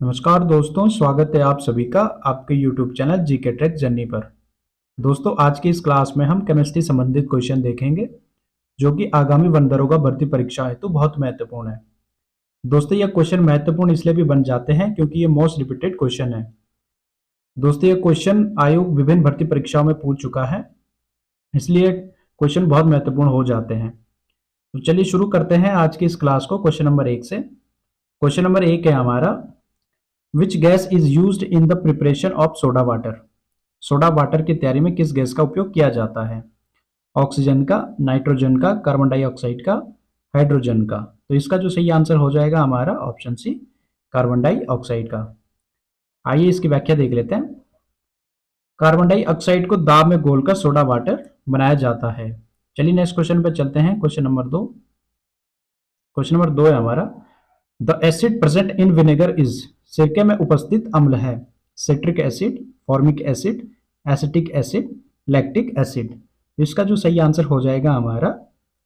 नमस्कार दोस्तों, स्वागत है आप सभी का आपके YouTube channel GK track journey पर। दोस्तों, आज की इस क्लास में हम केमिस्ट्री संबंधित क्वेश्चन देखेंगे जो कि आगामी वन दरोगा भर्ती परीक्षा हेतु बहुत महत्वपूर्ण है। दोस्तों, यह क्वेश्चन महत्वपूर्ण इसलिए भी बन जाते हैं क्योंकि ये मोस्ट रिपीटेड क्वेश्चन है। दोस्तों, ये क्वेश्चन आयोग विभिन्न भर्ती परीक्षाओं में पूछ चुका है, इसलिए क्वेश्चन बहुत महत्वपूर्ण हो जाते हैं। तो चलिए शुरू करते हैं आज की इस क्लास को क्वेश्चन नंबर 1 से। क्वेश्चन नंबर 1 है हमारा, which gas is used in the preparation of soda water. Soda water की तैयारी में किस गैस का उपयोग किया जाता है? ऑक्सीजन का, नाइट्रोजन का, कार्बन डाइऑक्साइड का, हाइड्रोजन का। तो इसका जो सही आंसर हो जाएगा हमारा ऑप्शन सी, कार्बन डाइऑक्साइड का। आइए इसकी व्याख्या देख लेते हैं। कार्बन डाइऑक्साइड को दाब में घोलकर सोडा वाटर बनाया जाता है। चलिए नेक्स्ट क्वेश्चन पे चलते हैं। Question number 2। क्वेश्चन नंबर 2 है हमारा, the acid present in vinegar is. सिरके में उपस्थित अम्ल है citric acid, formic acid, acetic acid, lactic acid. इसका जो सही आंसर हो जाएगा हमारा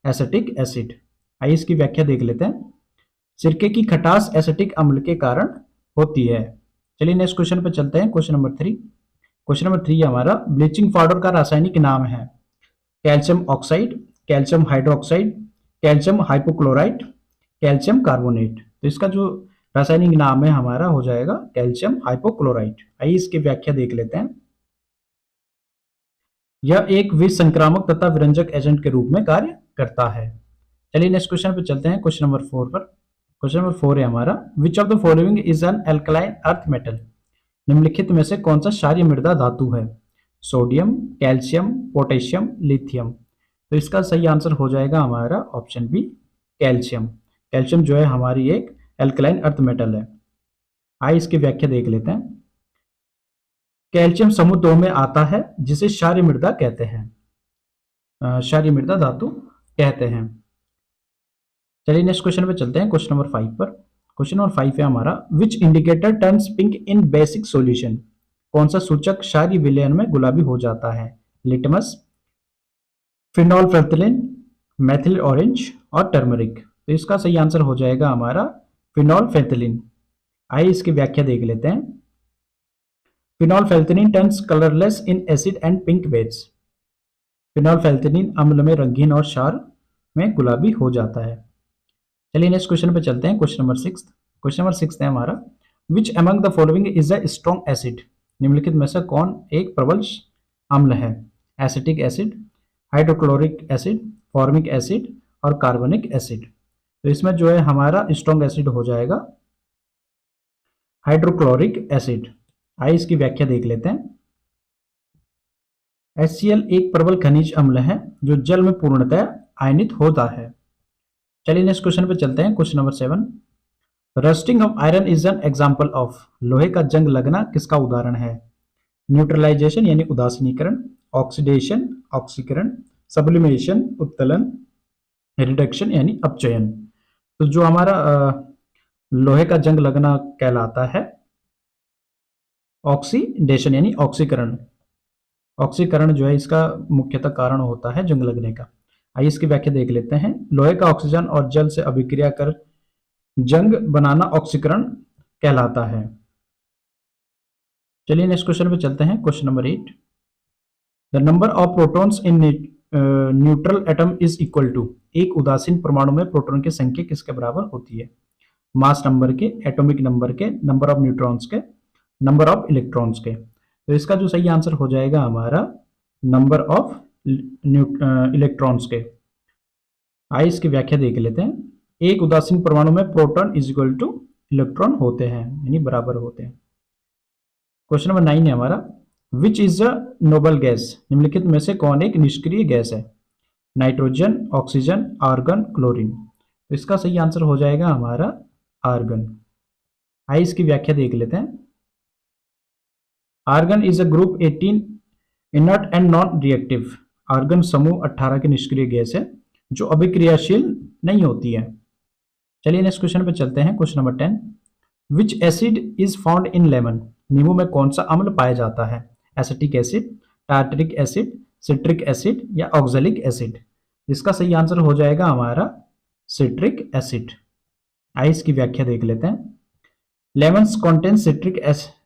एसिटिक एसिड। आइए इसकी व्याख्या देख लेते हैं। सिरके की खटास एसिटिक अम्ल के कारण होती है। चलिए नेक्स्ट क्वेश्चन पे चलते हैं। Question number 3। क्वेश्चन नंबर 3 हमारा, ब्लीचिंग पाउडर का रासायनिक नाम है calcium oxide, calcium hydroxide, calcium hypochlorite, calcium carbonate. तो इसका जो रासायनिक नाम है हमारा हो जाएगा कैल्शियम हाइपोक्लोराइट। आइए इसकी व्याख्या देख लेते हैं। यह एक विष संक्रामक तथा विरंजक एजेंट के रूप में कार्य करता है। चलिए नेक्स्ट क्वेश्चन पे चलते हैं। क्वेश्चन नंबर 4 पर। क्वेश्चन नंबर 4 है हमारा, which of the following is an alkaline earth metal. निम्नलिखित में से कौन सा क्षारीय मृदा धातु है? Sodium, calcium, potassium, lithium. तो इसका सही आंसर हो जाएगा हमारा ऑप्शन बी, कैल्शियम। कैल्शियम जो है हमारी एक एल्कलाइन अर्थ मेटल है। आइए इसकी व्याख्या देख लेते हैं। कैल्शियम समूह 2 में आता है जिसे क्षारीय मृदा कहते हैं, क्षारीय मृदा धातु कहते हैं। चलिए नेक्स्ट क्वेश्चन पे चलते हैं। क्वेश्चन नंबर 5 पर। क्वेश्चन नंबर 5 है हमारा, विच indicator turns pink in basic solution. कौन सा सूचक क्षारीय विलयन में गुलाबी हो जाता है? लिटमस, फिनोल्फेथलीन, मेथिल ऑरेंज और टर्मरिक। तो इसका सही आंसर हो जाएगा हमारा फिनोल्फेथलीन। आइए इसकी व्याख्या देख लेते हैं। Phenolphthalein turns colourless in acid and pink bases. Phenolphthalein अम्ल में रंगीन और क्षार में गुलाबी हो जाता है। चलिए नेक्स्ट क्वेश्चन पे चलते हैं। Question number 6। क्वेश्चन नंबर 6 है हमारा, which among the following is a strong acid. निम्नलिखित में से कौन एक प्रबल अम्ल है? Acetic acid, hydrochloric acid, formic acid और कार्बनिक एसिड। तो इसमें जो है हमारा स्ट्रॉन्ग एसिड हो जाएगा हाइड्रोक्लोरिक एसिड। आइए इसकी व्याख्या देख लेते हैं। HCl एक प्रबल खनिज अम्ल है जो जल में पूर्णतः आयनित होता है। चलिए नेक्स्ट क्वेश्चन पे चलते हैं। Question number 7। Rusting of iron is an example of. लोहे का जंग लगना किसका उदाहरण है? न्यूट्रलाइजेशन यानी उदासीनीकरण, ऑक्सीडेशन ऑक्सीकरण, सब्लिमेशन उत्तलन, रिडक्शन यानी अपचयन। तो जो हमारा लोहे का जंग लगना कहलाता है ऑक्सीडेशन यानी ऑक्सीकरण। ऑक्सीकरण जो है इसका मुख्यतः कारण होता है जंग लगने का। आइए इसकी व्याख्या देख लेते हैं। लोहे का ऑक्सीजन और जल से अभिक्रिया कर जंग बनाना ऑक्सीकरण कहलाता है। चलिए नेक्स्ट क्वेश्चन पे चलते हैं। Question number 8। The number of protons in neutral atom is equal to. एक उदासीन परमाणु में प्रोटॉन की संख्या किसके बराबर होती है? मास नंबर के, एटॉमिक नंबर के, नंबर ऑफ न्यूट्रॉन्स के, नंबर ऑफ इलेक्ट्रॉन्स के। तो इसका जो सही आंसर हो जाएगा हमारा नंबर ऑफ इलेक्ट्रॉन्स के। आइए इसकी व्याख्या देख लेते हैं। एक उदासीन परमाणु में proton is equal two electron होते हैं यानी बराबर होते हैं। क्वेश्चन नंबर 9 है हमारा, which is a noble gas. निम्नलिखित में से कौन एक निष्क्रिय गैस है? Nitrogen, oxygen, argon, chlorine. तो इसका सही आंसर हो जाएगा हमारा आर्गन। आइए इसकी व्याख्या देख लेते हैं। Argon is a group 18 inert and non reactive. Argon समूह 18 की निष्क्रिय गैस है जो अभिक्रियाशील नहीं होती है। चलिए नेक्स्ट क्वेश्चन पे चलते हैं। Question number 10। Which acid is found in lemon. नींबू में कौन सा अम्ल पाया जाता है? Acetic acid, tartaric acid, citric acid या ऑक्सैलिक एसिड। इसका सही आंसर हो जाएगा हमारा सिट्रिक एसिड। आइए इसकी व्याख्या देख लेते हैं। Lemons contain citric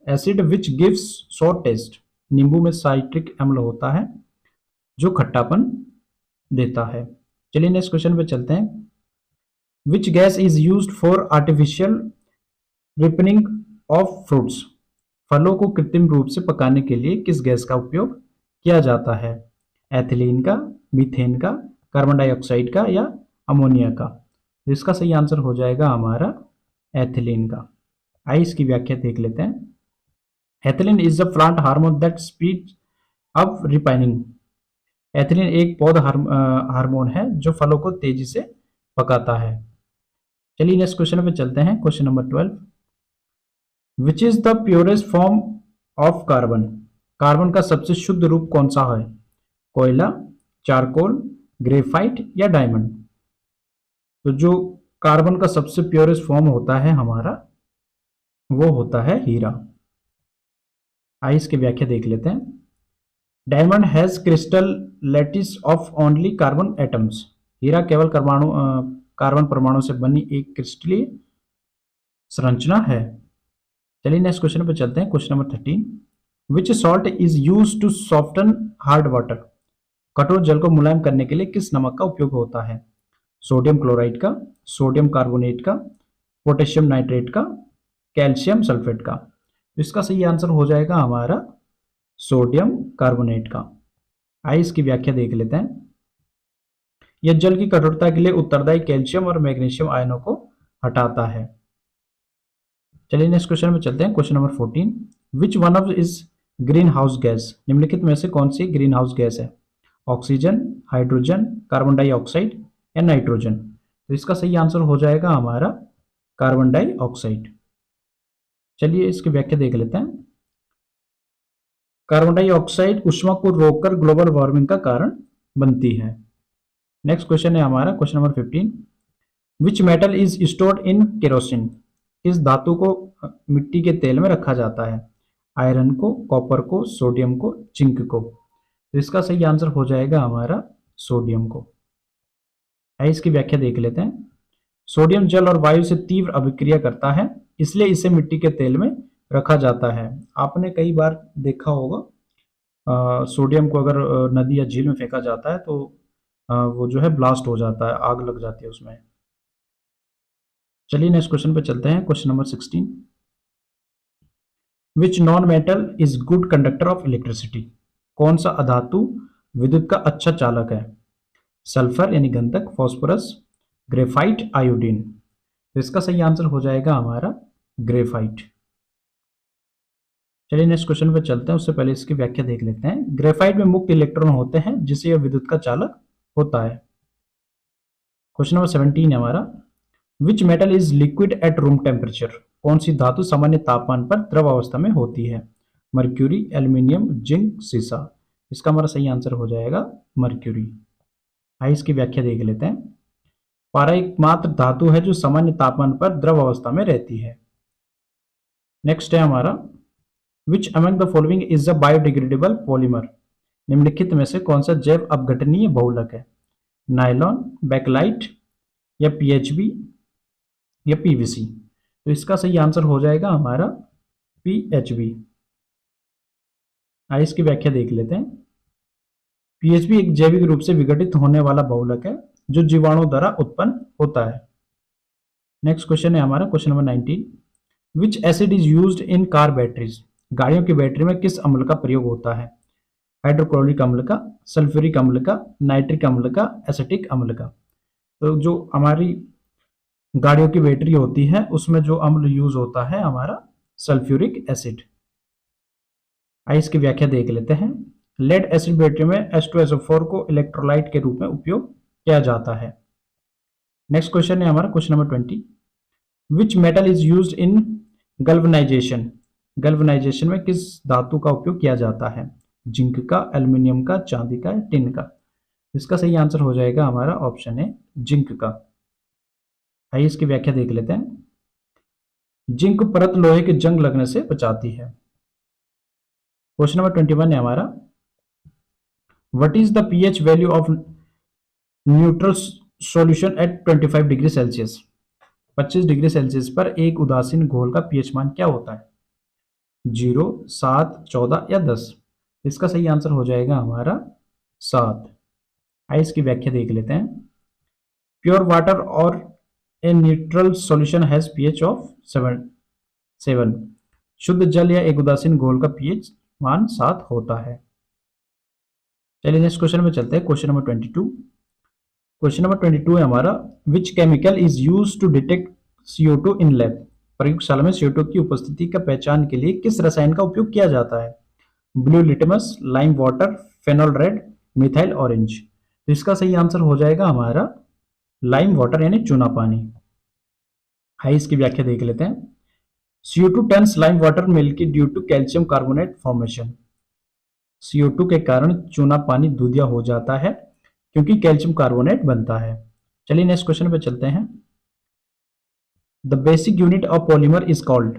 acid which gives सोर टेस्ट। नींबू में साइट्रिक अम्ल होता है जो खट्टापन देता है। चलिए नेक्स्ट क्वेश्चन पे चलते हैं। Which gas is used for artificial ripening of fruits. फलों को कृत्रिम रूप से पकाने के लिए किस गैस का उपयोग किया जाता है? एथिलीन का, मीथेन का, कार्बन डाइऑक्साइड का या अमोनिया का? तो इसका सही आंसर हो जाएगा हमारा एथिलीन का। आइए इसकी व्याख्या देख लेते हैं। Ethylene is a plant hormone that speeds up ripening. Ethylene एक पौध हार्मोन है जो फलों को तेजी से पकाता है। चलिए नेक्स्ट क्वेश्चन पे चलते हैं। Question number 12। Which is the purest form of carbon. Carbon का सबसे शुद्ध रूप कौन सा है? कोयला, चारकोल, ग्रेफाइट या डायमंड? तो जो कार्बन का सबसे प्योरेस्ट फॉर्म होता है हमारा, वो होता है हीरा। आइए इसकी व्याख्या देख लेते हैं। Diamond has crystal lattice of only carbon atoms. हीरा केवल कार्बन परमाणु से बनी एक क्रिस्टलीय संरचना है। चलिए नेक्स्ट क्वेश्चन पे चलते हैं। Question number 13। Which salt is use to soften hard water. कठोर जल को मुलायम करने के लिए किस नमक का उपयोग होता है? सोडियम क्लोराइड का, सोडियम कार्बोनेट का, पोटेशियम नाइट्रेट का, कैल्शियम सल्फेट का? इसका सही आंसर हो जाएगा हमारा सोडियम कार्बोनेट का। आइए इसकी व्याख्या देख लेते हैं। यह जल की कठोरता के लिए उत्तरदायी कैल्शियम और मैग्नीशियम आयनों को हटाता है। चलिए नेक्स्ट क्वेश्चन में चलते हैं। Question number 14। Which one of is green house gas. निम्नलिखित में से कौन सी ग्रीन हाउस गैस है? ऑक्सीजन, हाइड्रोजन, कार्बन डाइऑक्साइड या नाइट्रोजन? तो इसका सही आंसर हो जाएगा हमारा कार्बन डाइऑक्साइड। चलिए इसकी व्याख्या देख लेते हैं। कार्बन डाइऑक्साइड ऊष्मा को रोककर ग्लोबल वार्मिंग का कारण बनती है। नेक्स्ट क्वेश्चन है हमारा question number 15। Which metal is stored in kerosene. इस धातु को मिट्टी के तेल में रखा जाता है? आयरन को, कॉपर को, सोडियम को, जिंक को? तो इसका सही आंसर हो जाएगा हमारा सोडियम को। आइए इसकी व्याख्या देख लेते हैं। सोडियम जल और वायु से तीव्र अभिक्रिया करता है, इसलिए इसे मिट्टी के तेल में रखा जाता है। आपने कई बार देखा होगा सोडियम को अगर नदी या झील में फेंका जाता है तो वो जो है ब्लास्ट हो जाता है, आग लग जाती है उसमें। चलिए नेक्स्ट क्वेश्चन पे चलते हैं। Question number 16। Which non metal is good conductor of electricity. कौन सा अधातु विद्युत का अच्छा चालक है? सल्फर यानी गंधक, फॉस्फोरस, ग्रेफाइट, आयोडीन? तो इसका सही आंसर हो जाएगा हमारा ग्रेफाइट। चलिए नेक्स्ट क्वेश्चन पे चलते हैं, उससे पहले इसकी व्याख्या देख लेते हैं। ग्रेफाइट में मुक्त इलेक्ट्रॉन होते हैं जिससे यह विद्युत का चालक होता है। क्वेश्चन नंबर 17 है हमारा। विच metal is liquid at room temperature. कौन सी धातु सामान्य तापमान पर द्रव अवस्था में होती है? मर्क्यूरी, एल्यूमिनियम, जिंक, सीसा? इसका हमारा सही आंसर हो जाएगा मर्क्यूरी। आइए इसकी व्याख्या देख लेते हैं। पारा एकमात्र धातु है जो सामान्य तापमान पर द्रव अवस्था में रहती है। नेक्स्ट है हमारा। Which among the following is a biodegradable polymer. निम्नलिखित में से कौन सा जैव अपघटनीय बहुलक है? नायलॉन, बैकलाइट या पीएचबी या पीवीसी? तो इसका सही आंसर हो जाएगा हमारा पीएचबी। आइए इसकी व्याख्या देख लेते हैं। पीएचबी एक जैविक रूप से विघटित होने वाला बहुलक है जो जीवाणु द्वारा उत्पन्न होता है। नेक्स्ट क्वेश्चन है हमारा question number 19। Which acid is used in car batteries. गाड़ियों की बैटरी में किस अम्ल का प्रयोग होता है? हाइड्रोक्लोरिक अम्ल का, सल्फ्यूरिक अम्ल का, नाइट्रिक अम्ल का, एसिटिक अम्ल का? तो जो हमारी गाड़ियों की बैटरी होती है उसमें जो अम्ल यूज होता है हमारा सल्फ्यूरिक एसिड। आइए इसकी व्याख्या देख लेते हैं। लेड एसिड बैटरी में H2SO4 को इलेक्ट्रोलाइट के रूप में उपयोग किया जाता है। नेक्स्ट क्वेश्चन है हमारा question number 20। Which metal is used in galvanization. Galvanization में किस धातु का उपयोग किया जाता है? जिंक का, एल्यूमिनियम का, चांदी का, टिन का? इसका सही आंसर हो जाएगा हमारा ऑप्शन है जिंक का। आइए इसकी व्याख्या देख लेते हैं। जिंक परत लोहे के जंग लगने से बचाती है। क्वेश्चन नंबर 21 है हमारा। What is the pH value of neutral solution at 25 degree Celsius. 25 degree Celsius पर एक उदासीन घोल का पीएच मान क्या होता है? 0, 7, 14 या 10? इसका सही आंसर हो जाएगा हमारा 7। आइए इसकी व्याख्या देख लेते हैं। प्योर वाटर और a neutral solution has pH of 7। शुद्ध जल या एक उदासीन घोल का पीएच मान 7 होता है। चलिए नेक्स्ट क्वेश्चन में चलते हैं। Question number 22। क्वेश्चन नंबर 22 है हमारा, which chemical is use to detect CO2 in lab? प्रयोगशाला में CO2 की उपस्थिति का पहचान के लिए किस रसायन का उपयोग किया जाता है? Blue litmus, lime water, phenol red, methyl orange. तो इसका सही आंसर हो जाएगा हमारा लाइम वाटर यानी चूना पानी। आइए इसकी व्याख्या देख लेते हैं। CO2 turns lime water milky due to calcium carbonate formation. CO2 के कारण चूना पानी दूधिया हो जाता है क्योंकि कैल्शियम कार्बोनेट बनता है। चलिए नेक्स्ट क्वेश्चन पे चलते हैं। The basic unit of polymer is called.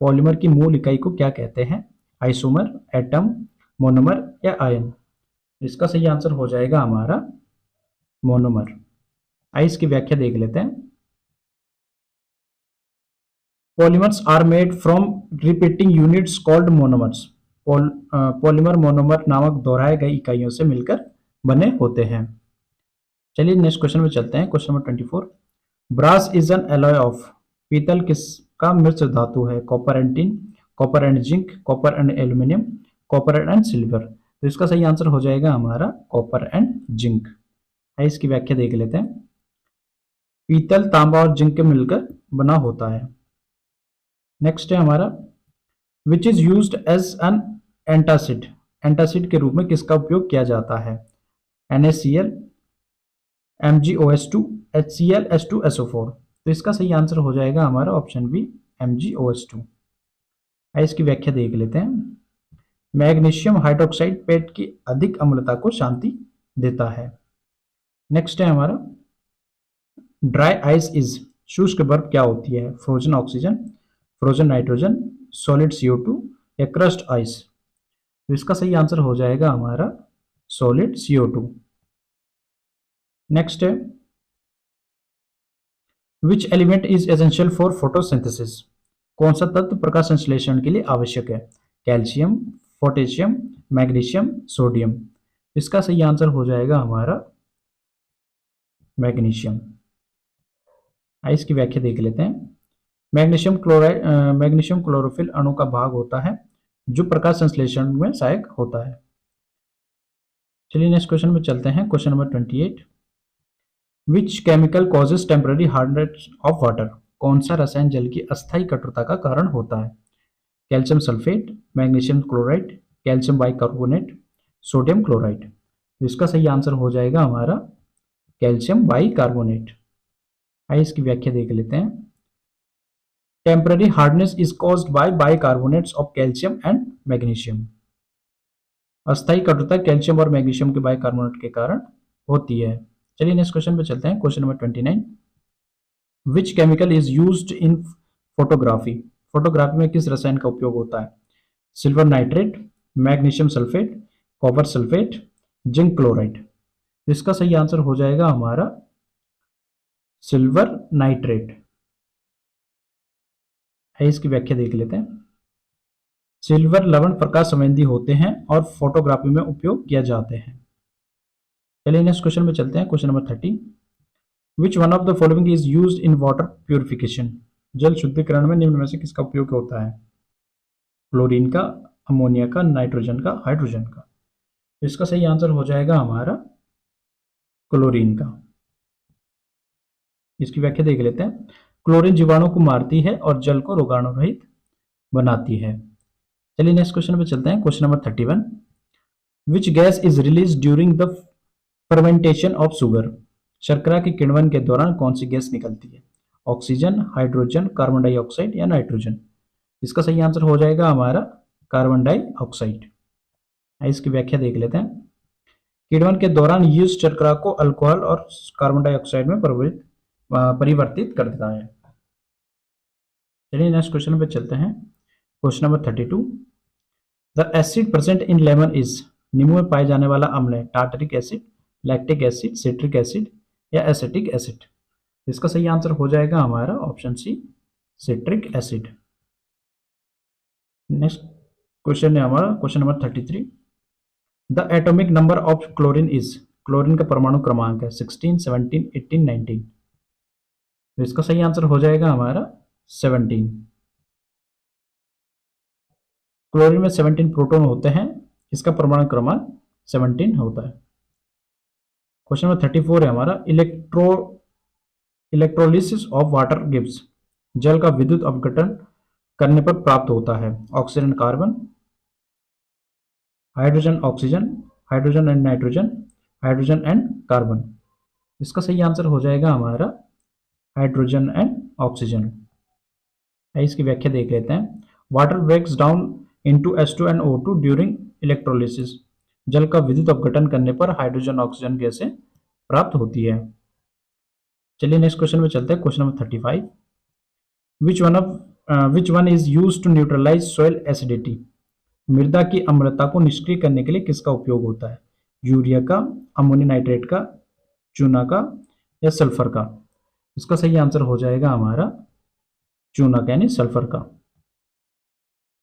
Polymer की मूल इकाई को क्या कहते हैं? आइसोमर, एटम, मोनोमर या आयन? इसका सही आंसर हो जाएगा हमारा मोनोमर। आइए इसकी व्याख्या देख लेते हैं। Polymers are made from repeating units called monomers. Polymer monomer नामक दोहराए गए इकाइयों से मिलकर बने होते हैं। चलिए नेक्स्ट क्वेश्चन में चलते हैं। Question number 24। Brass is an alloy of. पीतल किसका मिश्र धातु है? Copper and tin, copper and zinc, copper and aluminium, copper and silver. तो इसका सही आंसर हो जाएगा हमारा कॉपर एंड जिंक। है इसकी व्याख्या देख लेते हैं। पीतल, तांबा और जिंक के मिलकर बना होता है। नेक्स्ट है हमारा, which is used as an antacid. Antacid के रूप में किसका उपयोग किया जाता है? NaCl, MgOH2, HCl, H2SO4। तो इसका सही आंसर हो जाएगा हमारा ऑप्शन बी, MgOH2। आइए इसकी व्याख्या देख लेते हैं। मैग्नीशियम हाइड्रोक्साइड पेट की अधिक अम्लता को शांति देता है। नेक्स्ट है हमारा, ड्राई आइस इज। शुष्क बर्फ क्या होती है? Frozen oxygen, frozen nitrogen, solid CO2 या क्रस्ट आइस? तो इसका सही आंसर हो जाएगा हमारा सॉलिड CO2। नेक्स्ट है, which element is essential for photosynthesis. कौन सा तत्व प्रकाश संश्लेषण के लिए आवश्यक है? Calcium, potassium, magnesium, sodium. इसका सही आंसर हो जाएगा हमारा मैग्नीशियम। आइए इसकी व्याख्या देख लेते हैं। मैग्नीशियम क्लोराइड मैग्नीशियम क्लोरोफिल अणु का भाग होता है जो प्रकाश संश्लेषण में सहायक होता है। चलिए नेक्स्ट क्वेश्चन में चलते हैं। Question number 28। Which chemical causes temporary hardness of water. कौन सा रसायन जल की अस्थायी कठोरता का कारण होता है? Calcium sulphate, magnesium chloride, calcium bicarbonate, sodium chloride. तो इसका सही आंसर हो जाएगा हमारा कैल्शियम बाइकार्बोनेट। आइए इसकी व्याख्या देख लेते हैं। Temporary hardness is caused by bicarbonates of calcium and magnesium. अस्थायी कठोरता कैल्शियम और मैग्नीशियम के बाइकार्बोनेट के कारण होती है। चलिए नेक्स्ट क्वेश्चन पे चलते हैं। Question number 29। Which chemical is used in photography. Photography में किस रसायन का उपयोग होता है? Silver nitrate, magnesium sulphate, copper sulphate, zinc chloride. इसका सही आंसर हो जाएगा हमारा सिल्वर नाइट्रेट। है इसकी व्याख्या देख लेते हैं। सिल्वर लवण प्रकाश संवेदी होते हैं और फोटोग्राफी में उपयोग किया जाते हैं। चलिए नेक्स्ट क्वेश्चन में चलते हैं। Question number 30। Which one of the following is used in water purification. जल शुद्धिकरण में निम्न में से किसका उपयोग होता है? क्लोरीन का, अमोनिया का, नाइट्रोजन का, हाइड्रोजन का। इसका सही आंसर हो जाएगा हमारा क्लोरीन का। इसकी व्याख्या देख लेते हैं। क्लोरीन जीवाणु को मारती है और जल को रोगाणु रहित बनाती है। चलिए नेक्स्ट क्वेश्चन पे चलते हैं। Question number 31। Which gas is release during the fermentation of sugar. शर्करा के किण्वन के दौरान कौन सी गैस निकलती है? ऑक्सीजन, हाइड्रोजन, कार्बन डाइऑक्साइड या नाइट्रोजन। इसका सही आंसर हो जाएगा हमारा कार्बन डाइऑक्साइड। इसकी व्याख्या देख लेते हैं। किण्वन के दौरान यीस्ट शर्करा को अल्कोहल और कार्बन डाइऑक्साइड में परिवर्तित कर देता है। चलिए नेक्स्ट क्वेश्चन पे चलते हैं। Question number 32। The acid present in lemon is. नींबू में पाए जाने वाला अम्ल है tartaric acid, lactic acid, citric acid या एसिटिक एसिड। इसका सही आंसर हो जाएगा हमारा option C, citric acid. Next question है हमारा question number 33। The atomic number of chlorine is, chlorine का परमाणु क्रमांक है 16, 17, 18, 19। तो इसका सही आंसर हो जाएगा हमारा 17। क्लोरीन में 17 प्रोटॉन होते हैं, इसका परमाणु क्रमांक 17 होता है। क्वेश्चन नंबर 34 है हमारा, इलेक्ट्रोलिसिस ऑफ वाटर गिव्स, जल का विद्युत अपघटन करने पर प्राप्त होता है oxygen carbon, hydrogen oxygen, hydrogen and nitrogen, hydrogen and carbon. इसका सही आंसर हो जाएगा हमारा हाइड्रोजन एंड ऑक्सीजन। इसकी व्याख्या देख लेते हैं। Water breaks down into H2 and O2 during electrolysis, जल का विद्युत अपघटन करने पर हाइड्रोजन ऑक्सीजन गैसें प्राप्त होती है। चलिए नेक्स्ट क्वेश्चन में चलते हैं। Question number 35। Which one is use to neutralise soil acidity, मृदा की अम्लता को निष्क्रिय करने के लिए किसका उपयोग होता है? यूरिया का, अमोनियम नाइट्रेट का, चूना का या सल्फर का? इसका सही आंसर हो जाएगा हमारा चूना का यानी सल्फर का।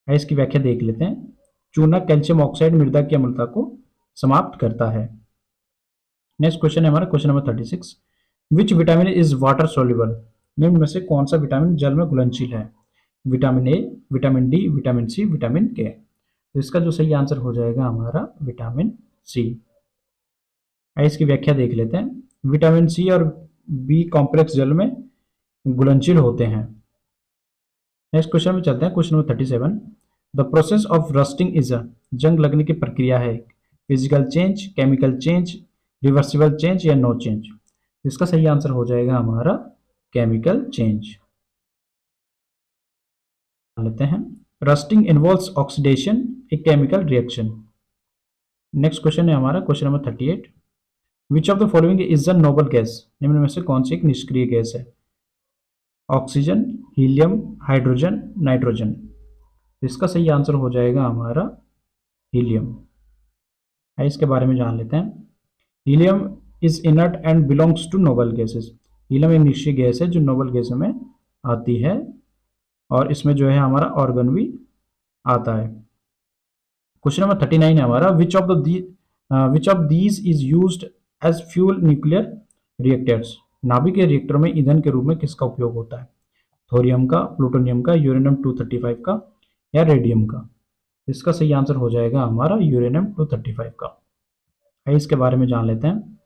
इसकी व्याख्या देख लेते हैं। चूना कैल्शियम ऑक्साइड मृदा की अम्लता को समाप्त करता है। नेक्स्ट क्वेश्चन है हमारा question number 36। Which vitamin is water soluble, निम्न में से कौन सा विटामिन जल में घुलनशील है? Vitamin A, vitamin D, vitamin C, vitamin K? तो इसका जो सही आंसर हो जाएगा हमारा विटामिन सी। इसकी व्याख्या देख लेते हैं। विटामिन सी और बी कॉम्प्लेक्स जल में घुलनशील होते हैं। नेक्स्ट क्वेश्चन में चलते हैं। Question number 37। The process of rusting is a, जंग लगने की प्रक्रिया है physical change, chemical change, reversible change या नो चेंज? इसका सही आंसर हो जाएगा हमारा केमिकल चेंज। लेते हैं। Rusting involves oxidation, a chemical reaction. Next question है हमारा question number 38। Which of the following is a noble gas, निम्न में से कौन सी एक निष्क्रिय गैस है? Oxygen, helium, hydrogen, nitrogen? इसका सही आंसर हो जाएगा हमारा हीलियम। इसके बारे में जान लेते हैं। Helium is inert and belongs to noble gases, helium एक निष्क्रिय गैस है जो नोबल गैस में आती है और इसमें जो है हमारा ऑर्गन भी आता है। क्वेश्चन नंबर 39 है हमारा। Which of these is used as fuel nuclear reactors, नाभिक के रिएक्टर में ईंधन के रूप में किसका उपयोग होता है? थोरियम का, प्लूटोनियम का, यूरेनियम 235 का या रेडियम का? इसका सही आंसर हो जाएगा हमारा यूरेनियम 235 का। इसके बारे में जान लेते हैं।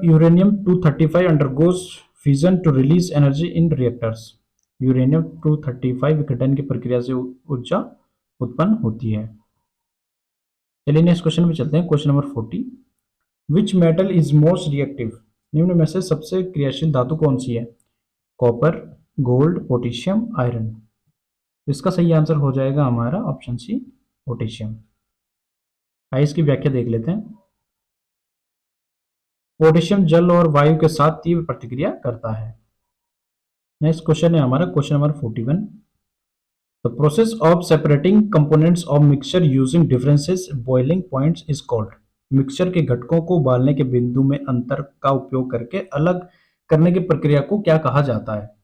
Uranium 235 undergoes fission to release energy in reactors, uranium 235 विघटन की प्रक्रिया से ऊर्जा उत्पन्न होती है। चलिए नेक्स्ट क्वेश्चन में चलते हैं। Question number 40। Which metal is most reactive, निम्न में से सबसे क्रियाशील धातु कौन सी है? Copper, gold, potassium, iron? इसका सही आंसर हो जाएगा हमारा ऑप्शन सी, पोटेशियम। इसकी व्याख्या देख लेते हैं। पोटेशियम जल और वायु के साथ तीव्र प्रतिक्रिया करता है। नेक्स्ट क्वेश्चन है हमारा question number 41। The process of separating components of mixture using differences boiling points is called, mixture के घटकों को उबालने के बिंदु में अंतर का उपयोग करके अलग करने की प्रक्रिया को क्या कहा जाता है?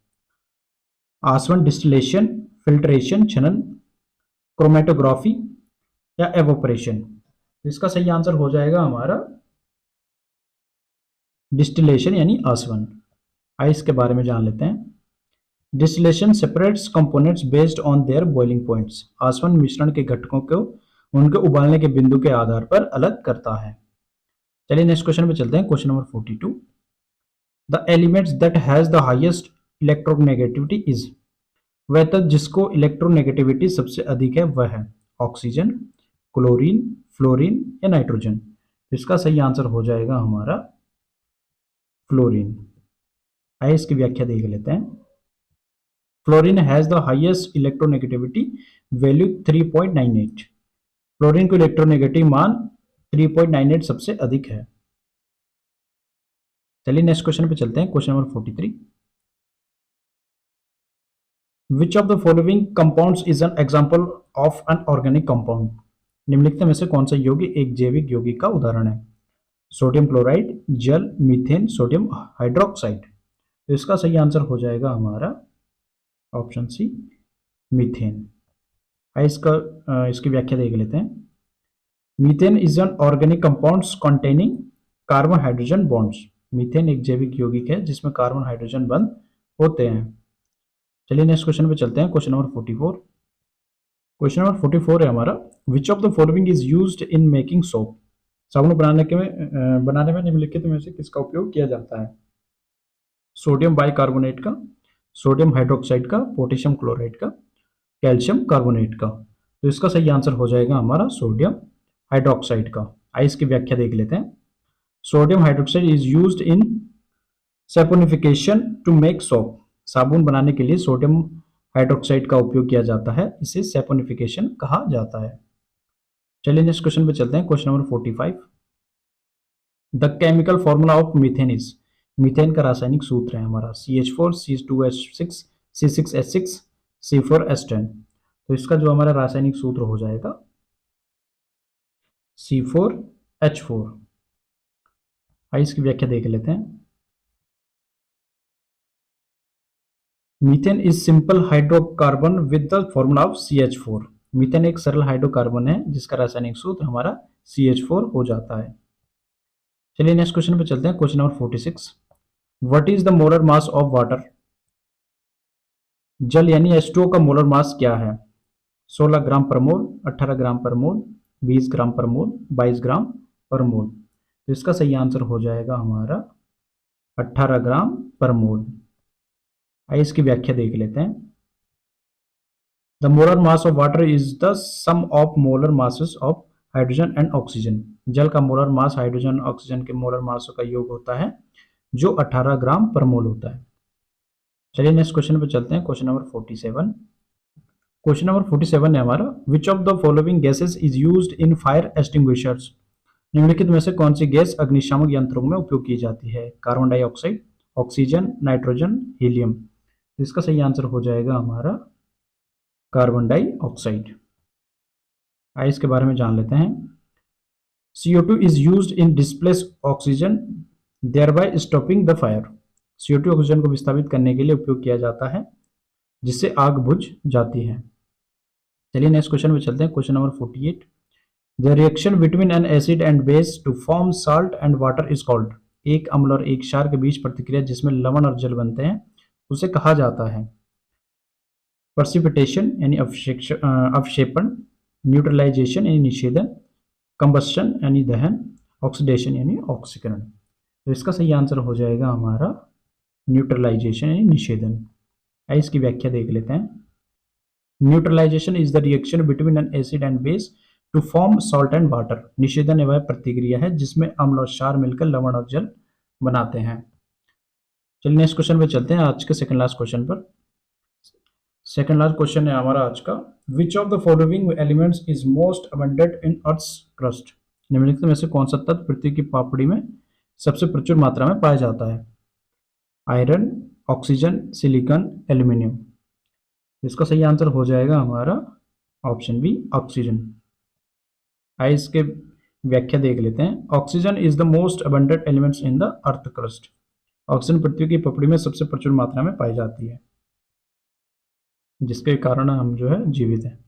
आसवन, डिस्टिलेशन, फिल्ट्रेशन छनन, क्रोमेटोग्राफी या एवोपरेशन? इसका सही आंसर हो जाएगा हमारा डिस्टिलेशन यानी आसवन। आइए इसके बारे में जान लेते हैं। Distillation separates components based on their boiling points, आसवन मिश्रण के घटकों को उनके उबालने के बिंदु के आधार पर अलग करता है। चलिए नेक्स्ट क्वेश्चन में चलते हैं। Question number 42। The elements that has the highest electronegativity is, वह तत्व जिसको इलेक्ट्रोनेगेटिविटी सबसे अधिक है वह है ऑक्सीजन, क्लोरीन, फ्लोरीन या नाइट्रोजन? इसका सही आंसर हो जाएगा हमारा फ्लोरीन। आइए इसकी व्याख्या देख लेते हैं। Fluorine has the highest electronegativity value 3.98, fluorine को इलेक्ट्रोनेगेटिव मान 3.98 सबसे अधिक है। चलिए नेक्स्ट क्वेश्चन पे चलते हैं। Question number 43। Which of the following compounds is an example of an organic compound, निम्नलिखित में से कौन सा यौगिक एक जैविक यौगिक का उदाहरण है? सोडियम क्लोराइड, जल, मीथेन, सोडियम हाइड्रोक्साइड। तो इसका सही आंसर हो जाएगा हमारा ऑप्शन सी, मीथेन। इसकी व्याख्या देख लेते हैं। Methane is an organic compounds containing carbon hydrogen bonds. Methane एक जैविक यौगिक है जिसमें कार्बन हाइड्रोजन बंध होते हैं। चलिए नेक्स्ट क्वेश्चन पे चलते हैं, क्वेश्चन नंबर 44। क्वेश्चन नंबर 44 है हमारा, which of the following is used in making soap. साबुन बनाने में निम्नलिखित में से किसका उपयोग किया जाता है? सोडियम बाइकार्बोनेट का, सोडियम हाइड्रोक्साइड का, पोटेशियम क्लोराइड का, कैल्शियम कार्बोनेट का। तो इसका सही आंसर हो जाएगा हमारा सोडियम हाइड्रोक्साइड का। आइए इसकी व्याख्या देख लेते हैं। Sodium hydroxide is used in saponification to make soap. साबुन बनाने के लिए सोडियम हाइड्रोक्साइड का उपयोग किया जाता है, इसे सैपोनिफिकेशन कहा जाता है। चलिए नेक्स्ट क्वेश्चन पे चलते हैं, question number 45। The chemical formula of methane is. Methane का रासायनिक सूत्र है हमारा CH4 C2H6 C6H6 C4H10। तो इसका जो हमारा रासायनिक सूत्र हो जाएगा C4H4। आइए इसकी व्याख्या देख लेते हैं। Methane is simple hydrocarbon with the formula of CH4। Methane एक सरल हाइड्रोकार्बन है जिसका रासायनिक सूत्र हमारा CH4 हो जाता है। चलिए नेक्स्ट क्वेश्चन पे चलते हैं, question number 46। What is the molar mass of water. जल यानी H2O का मोलर मास क्या है? 16 ग्राम पर मोल, 18 ग्राम पर मोल, 20 ग्राम पर मोल, 22 ग्राम पर मोल। तो इसका सही आंसर हो जाएगा हमारा 18 ग्राम पर मोल। आइए इसकी व्याख्या देख लेते हैं। The molar mass of water is the sum of molar masses of hydrogen and oxygen. जल का मोलर मास हाइड्रोजन और ऑक्सीजन के मोलर मासों का योग होता है जो 18 ग्राम पर मोल होता है। चलिए नेक्स्ट क्वेश्चन पे चलते हैं, क्वेश्चन नंबर 47। क्वेश्चन नंबर 47 है हमारा, which of the following gases is used in fire extinguishers. निम्नलिखित में से कौन सी गैस अग्निशामक यंत्रों में उपयोग की जाती है? Carbon dioxide, oxygen, nitrogen, helium. तो इसका सही आंसर हो जाएगा हमारा कार्बन डाइऑक्साइड। आइए इसके बारे में जान लेते हैं। CO2 is used in displace oxygen thereby stopping the fire. CO2 oxygen को विस्थापित करने के लिए उपयोग किया जाता है जिससे आग बुझ जाती है। चलिए नेक्स्ट क्वेश्चन पे चलते हैं, question number 48। The reaction between an acid and base to form salt and water is called. एक अम्ल और एक क्षार के बीच प्रतिक्रिया जिसमें लवण और जल बनते हैं उसे कहा जाता है प्रेसिपिटेशन यानी अवक्षेपण, न्यूट्रलाइजेशन यानी निषेधन, कंबस्शन यानी दहन, ऑक्सीडेशन यानी ऑक्सीकरण। तो इसका सही आंसर हो जाएगा हमारा न्यूट्रलाइजेशन यानी निषेधन। आइए इसकी व्याख्या देख लेते हैं। Neutralization is the reaction between an acid and base to form salt and water. निषेधन वह प्रतिक्रिया है जिसमें अम्ल और क्षार मिलकर लवण और जल बनाते हैं। चलिए नेक्स्ट क्वेश्चन पे चलते हैं, आज के सेकंड लास्ट क्वेश्चन पर। सेकंड लास्ट क्वेश्चन है हमारा आज का, which of the following elements is most abundant in earth's crust. निम्नलिखित में से कौन सा तत्व पृथ्वी की पापड़ी में सबसे प्रचुर मात्रा में पाया जाता है? Iron, oxygen, silicon, aluminium. इसका सही आंसर हो जाएगा हमारा ऑप्शन बी, ऑक्सीजन। आइए इसके व्याख्या देख लेते हैं। Oxygen is the most abundant elements in the earth crust. Oxygen पृथ्वी की पपड़ी में सबसे प्रचुर मात्रा में पाई जाती है जिसके कारण हम जो है जीवित हैं।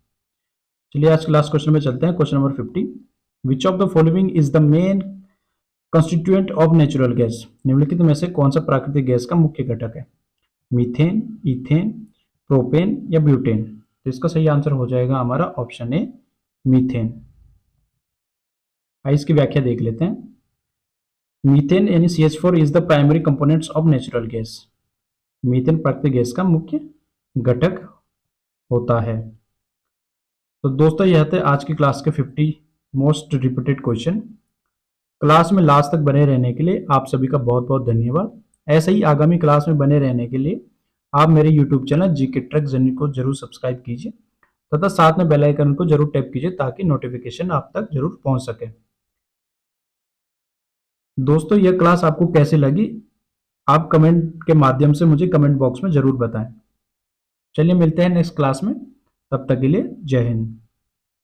चलिए आज के लास्ट क्वेश्चन में चलते हैं, question number 50। Which of the following is the main constituent of natural gas. निम्नलिखित में से कौन सा प्राकृतिक गैस का मुख्य घटक है? मीथेन, इथेन, प्रोपेन या ब्यूटेन। तो इसका सही आंसर हो जाएगा हमारा ऑप्शन ए, मीथेन। आइए इसकी व्याख्या देख लेते हैं। मीथेन यानी CH4 is the primary components of natural gas. Methane प्राकृतिक गैस का मुख्य घटक होता है। तो दोस्तों यह थे आज की क्लास के 50 मोस्ट रिपीटेड क्वेश्चन। क्लास में लास्ट तक बने रहने के लिए आप सभी का बहुत बहुत धन्यवाद। ऐसे ही आगामी क्लास में बने रहने के लिए आप मेरे YouTube channel GK track journey को जरूर सब्सक्राइब कीजिए तथा साथ में बेल आइकन को जरूर टैप कीजिए ताकि नोटिफिकेशन आप तक जरूर पहुंच सके। दोस्तों यह क्लास आपको कैसे लगी आप कमेंट के माध्यम से मुझे कमेंट बॉक्स में जरूर बताएं। चलिए मिलते हैं नेक्स्ट क्लास में, तब तक के लिए जय हिंद।